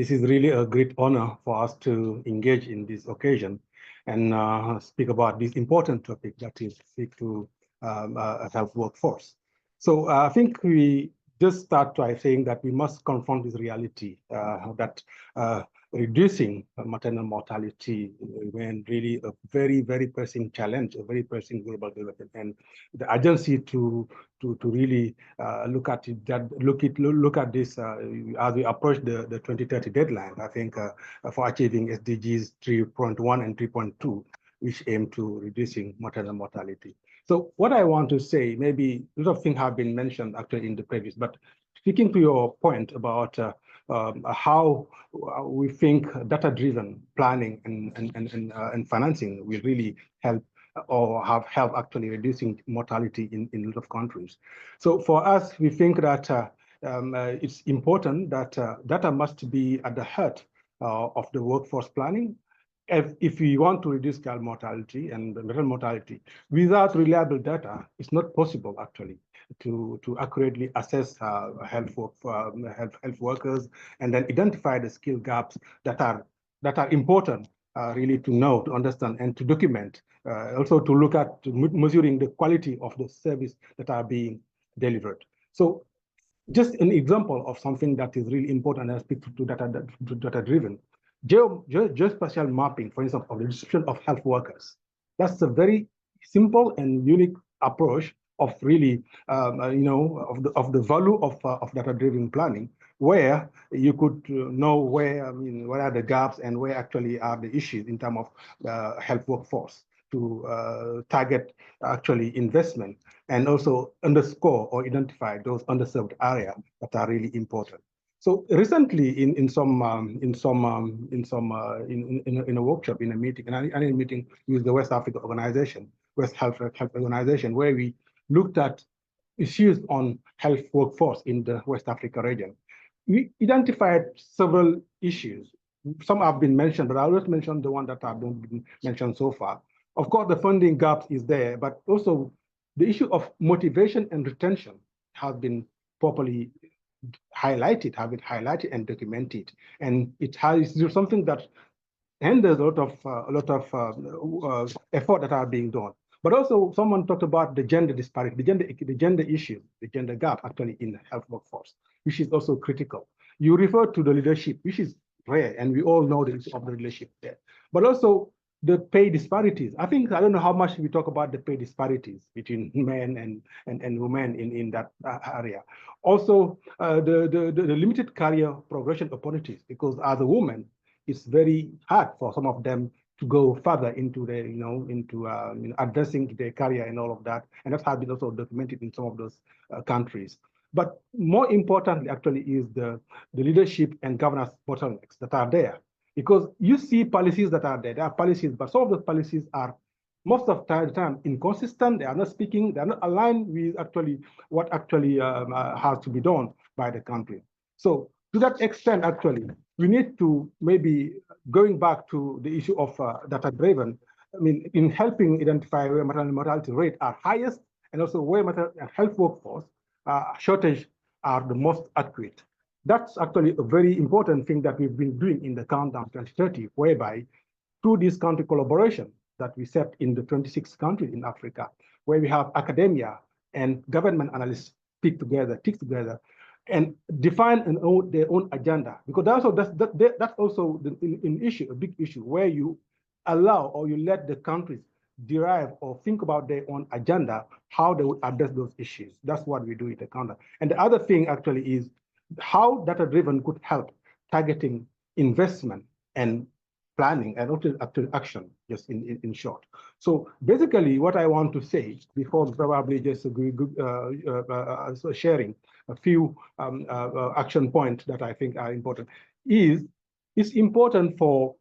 This is really a great honor for us to engage in this occasion and speak about this important topic that is speak to a health workforce. So I think we just start by saying that we must confront this reality that reducing maternal mortality remains really a very, very pressing challenge, a very pressing global development, and the urgency to really look at it, look at this as we approach the 2030 deadline. I think for achieving SDGs 3.1 and 3.2, which aim to reducing maternal mortality. So what I want to say, maybe a lot of things have been mentioned actually in the previous, but speaking to your point about how we think data-driven planning and financing will really help or have helped actually reducing mortality in a lot of countries. So for us, we think that it's important that data must be at the heart of the workforce planning. If we want to reduce child mortality and maternal mortality, without reliable data, it's not possible actually to accurately assess health workers and then identify the skill gaps that are important really to know, to understand, and to document. Also to look at measuring the quality of the service that are being delivered. So just an example of something that is really important and speak to data-driven. Geospatial mapping, for instance, of the distribution of health workers. That's a very simple and unique approach of really, of the value of data-driven planning, where you could know where, what are the gaps and where actually are the issues in terms of health workforce to target actually investment and also underscore or identify those underserved areas that are really important. So recently, in a workshop, in a meeting with the West Africa Organization, West Health Organization, where we looked at issues on health workforce in the West Africa region, we identified several issues. Some have been mentioned, but I'll just mention the one that have been mentioned so far. Of course, the funding gap is there, but also the issue of motivation and retention has been properly highlighted and documented, and it has something that hinders a lot of effort that are being done. But also, someone talked about the gender disparity, the gender issue, the gender gap actually in the health workforce, which is also critical. You refer to the leadership, which is rare, and we all know the issue of the leadership there. But also the pay disparities. I don't know how much we talk about the pay disparities between men and women in that area. Also, the limited career progression opportunities, because as a woman, it's very hard for some of them to go further into the, into addressing their career and all of that. And that has been also documented in some of those countries. But more importantly, actually, is the leadership and governance bottlenecks that are there. Because you see policies that are there, there are policies, but some of the policies are most of the time inconsistent. They are not speaking, they are not aligned with actually what actually has to be done by the country. So to that extent, actually, we need to maybe going back to the issue of data-driven, in helping identify where maternal mortality rates are highest and also where maternal health workforce shortage are the most accurate. That's actually a very important thing that we've been doing in the Countdown 2030, whereby through this country collaboration that we set in the 26 countries in Africa, where we have academia and government analysts stick together, and define their own agenda. Because that's also an issue, a big issue, where you allow or you let the countries derive or think about their own agenda, how they would address those issues. That's what we do in the Countdown. And the other thing actually is how data-driven could help targeting investment and planning and actual action, just in short. So basically what I want to say before probably just sharing a few action points that I think are important is it's important for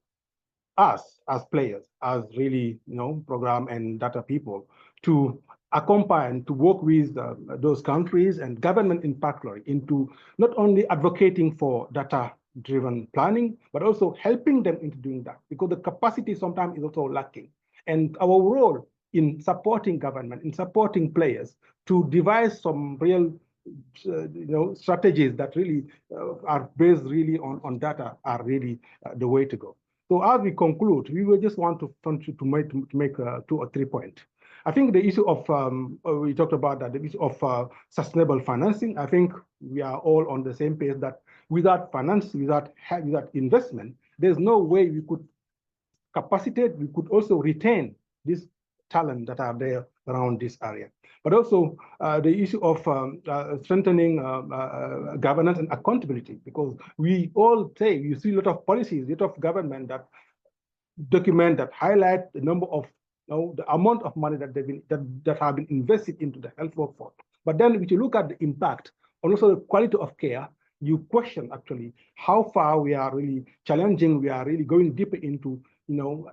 us as players, as really, program and data people to accompany, to work with those countries and government in particular into not only advocating for data-driven planning, but also helping them into doing that, because the capacity sometimes is also lacking. And our role in supporting government, in supporting players to devise some real strategies that really are based really on data are really the way to go. So as we conclude, we will just want to make 2 or 3 points. I think the issue of, we talked about that, the issue of sustainable financing. I think we are all on the same page that without finance, without investment, there's no way we could capacitate, we could also retain this talent that are there around this area. But also the issue of strengthening governance and accountability, because we all say, you see a lot of policies, a lot of government that document, that highlight the number of, the amount of money that that have been invested into the health workforce. But then if you look at the impact and also the quality of care, you question actually how far we are really challenging, we are really going deeper into,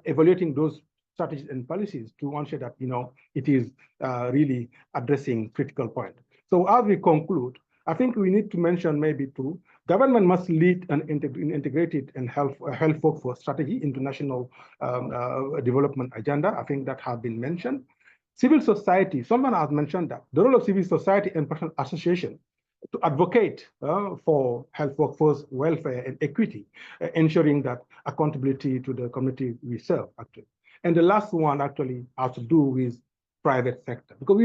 evaluating those strategies and policies to ensure that, it is really addressing critical points. So as we conclude, I think we need to mention maybe two. Government must lead an integrated and health workforce strategy into national development agenda. I think that has been mentioned. Civil society, someone has mentioned that the role of civil society and professional association to advocate for health workforce welfare and equity, ensuring that accountability to the community we serve, actually. And the last one actually has to do with private sector, because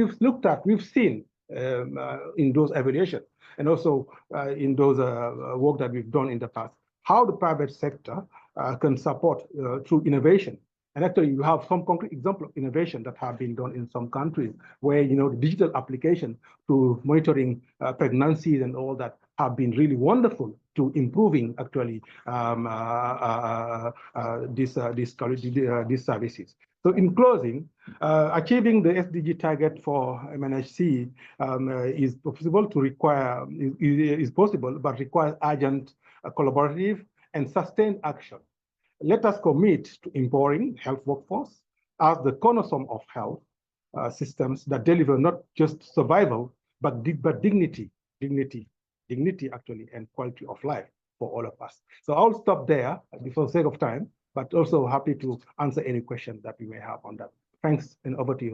we've seen in those evaluations and also in those work that we've done in the past, how the private sector can support through innovation. And actually, you have some concrete example of innovation that have been done in some countries where, the digital application to monitoring pregnancies and all that have been really wonderful to improving actually these services. So in closing, achieving the SDG target for MNHC is possible, but requires urgent, collaborative, and sustained action. Let us commit to empowering health workforce as the cornerstone of health systems that deliver not just survival, but dignity actually, and quality of life for all of us. So I'll stop there for the sake of time, but also happy to answer any questions that you may have on that. Thanks, and over to you.